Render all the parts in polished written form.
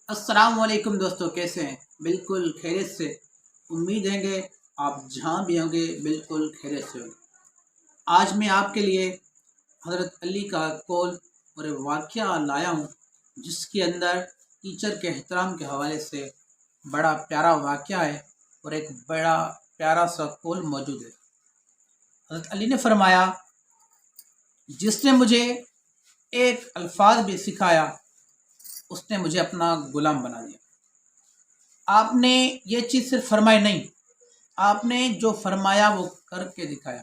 السلام علیکم دوستوں، کیسے ہیں؟ بالکل خیریت سے امید ہے کہ آپ جہاں بھی ہوں گے بالکل خیریت سے ہوں گے۔ آج میں آپ کے لیے حضرت علی کا قول اور ایک واقعہ لایا ہوں، جس کے اندر ٹیچر کے احترام کے حوالے سے بڑا پیارا واقعہ ہے اور ایک بڑا پیارا سا قول موجود ہے۔ حضرت علی نے فرمایا، جس نے مجھے ایک الفاظ بھی سکھایا اس نے مجھے اپنا غلام بنا دیا۔ آپ نے یہ چیز صرف فرمائی نہیں، آپ نے جو فرمایا وہ کر کے دکھایا۔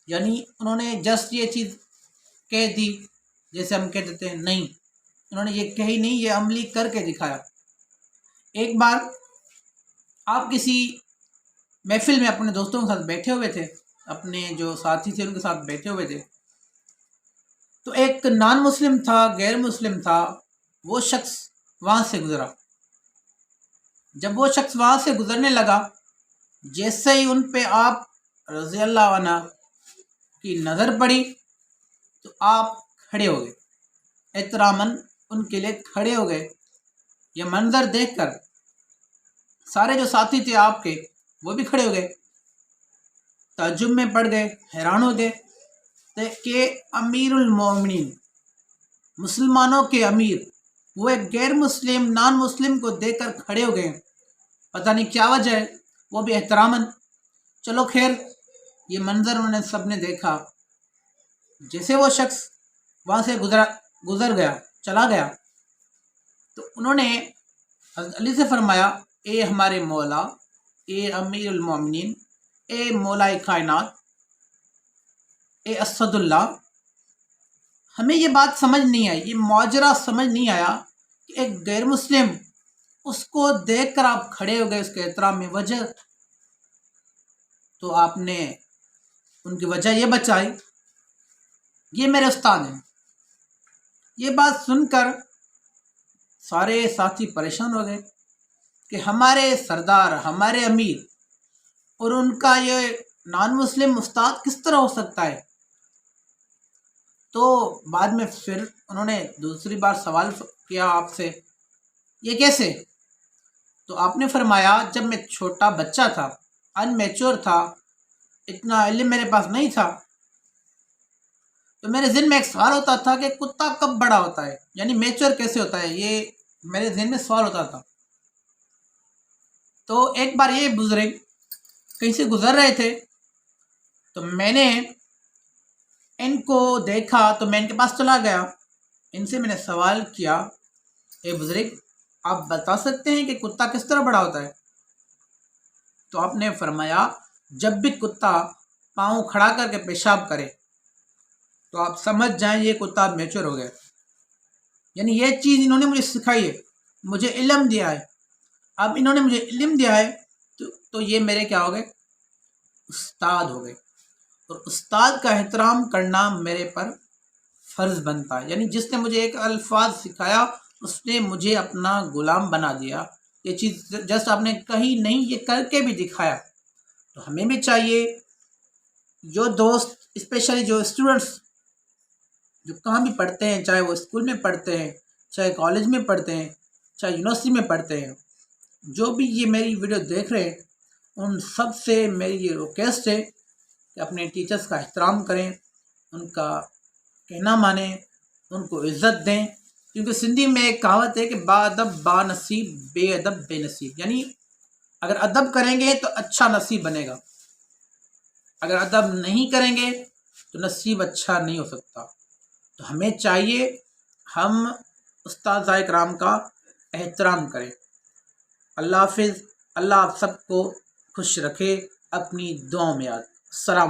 یعنی انہوں نے جسٹ یہ چیز کہہ دی جیسے ہم کہہ دیتے ہیں، نہیں، انہوں نے یہ کہی نہیں، یہ عملی کر کے دکھایا۔ ایک بار آپ کسی محفل میں اپنے دوستوں کے ساتھ بیٹھے ہوئے تھے، اپنے جو ساتھی تھے ان کے ساتھ بیٹھے ہوئے تھے، تو ایک نان مسلم تھا، غیر مسلم تھا، وہ شخص وہاں سے گزرا۔ جب وہ شخص وہاں سے گزرنے لگا، جیسے ہی ان پہ آپ رضی اللہ عنہ کی نظر پڑی تو آپ کھڑے ہو گئے، احتراماً ان کے لیے کھڑے ہو گئے۔ یہ منظر دیکھ کر سارے جو ساتھی تھے آپ کے وہ بھی کھڑے ہو گئے، تعجب میں پڑ گئے، حیران ہو گئے کہ امیر المومنین، مسلمانوں کے امیر، وہ ایک غیر مسلم نان مسلم کو دیکھ کر کھڑے ہو گئے۔ پتہ نہیں کیا وجہ ہے، وہ بھی احتراماً۔ چلو خیر، یہ منظر انہوں نے سب نے دیکھا۔ جیسے وہ شخص وہاں سے گزر گیا، چلا گیا، تو انہوں نے حضرت علی سے فرمایا، اے ہمارے مولا، اے امیر المومنین، اے مولا کائنات، اے اسد اللہ، ہمیں یہ بات سمجھ نہیں آئی، یہ ماجرا سمجھ نہیں آیا کہ ایک غیر مسلم، اس کو دیکھ کر آپ کھڑے ہو گئے اس کے احترام میں، وجہ؟ تو آپ نے ان کی وجہ یہ بچائی، یہ میرے استاد ہیں۔ یہ بات سن کر سارے ساتھی پریشان ہو گئے کہ ہمارے سردار، ہمارے امیر، اور ان کا یہ نان مسلم استاد کس طرح ہو سکتا ہے؟ تو بعد میں پھر انہوں نے دوسری بار سوال کیا آپ سے، یہ کیسے؟ تو آپ نے فرمایا، جب میں چھوٹا بچہ تھا، ان میچور تھا، اتنا علم میرے پاس نہیں تھا، تو میرے ذہن میں ایک سوال ہوتا تھا کہ کتا کب بڑا ہوتا ہے، یعنی میچور کیسے ہوتا ہے، یہ میرے ذہن میں سوال ہوتا تھا۔ تو ایک بار یہ بزرگ کہیں سے گزر رہے تھے، تو میں نے ان کو دیکھا تو میں ان کے پاس چلا گیا، ان سے میں نے سوال کیا، اے بزرگ، آپ بتا سکتے ہیں کہ کتا کس طرح بڑا ہوتا ہے؟ تو آپ نے فرمایا، جب بھی کتا پاؤں کھڑا کر کے پیشاب کرے تو آپ سمجھ جائیں یہ کتا میچور ہو گیا۔ یعنی یہ چیز انہوں نے مجھے سکھائی ہے، مجھے علم دیا ہے۔ اب انہوں نے مجھے علم دیا ہے تو یہ میرے کیا ہو گئے؟ استاد ہو گئے، اور استاد کا احترام کرنا میرے پر فرض بنتا ہے۔ یعنی جس نے مجھے ایک الفاظ سکھایا اس نے مجھے اپنا غلام بنا دیا۔ یہ چیز جسٹ آپ نے کہی نہیں، یہ کر کے بھی دکھایا۔ تو ہمیں بھی چاہیے، جو دوست، اسپیشلی جو اسٹوڈنٹس جو کہاں بھی پڑھتے ہیں، چاہے وہ اسکول میں پڑھتے ہیں، چاہے کالج میں پڑھتے ہیں، چاہے یونیورسٹی میں پڑھتے ہیں، جو بھی یہ میری ویڈیو دیکھ رہے ہیں، ان سب سے میری یہ ریکویسٹ ہے کہ اپنے ٹیچرز کا احترام کریں، ان کا کہنا مانیں، ان کو عزت دیں، کیونکہ سندھی میں ایک کہاوت ہے کہ با ادب با نصیب، بے ادب بے نصیب۔ یعنی اگر ادب کریں گے تو اچھا نصیب بنے گا، اگر ادب نہیں کریں گے تو نصیب اچھا نہیں ہو سکتا۔ تو ہمیں چاہیے ہم اساتذہ کرام کا احترام کریں۔ اللہ حافظ، اللہ آپ سب کو خوش رکھے، اپنی دعاؤں میں یاد۔ السلام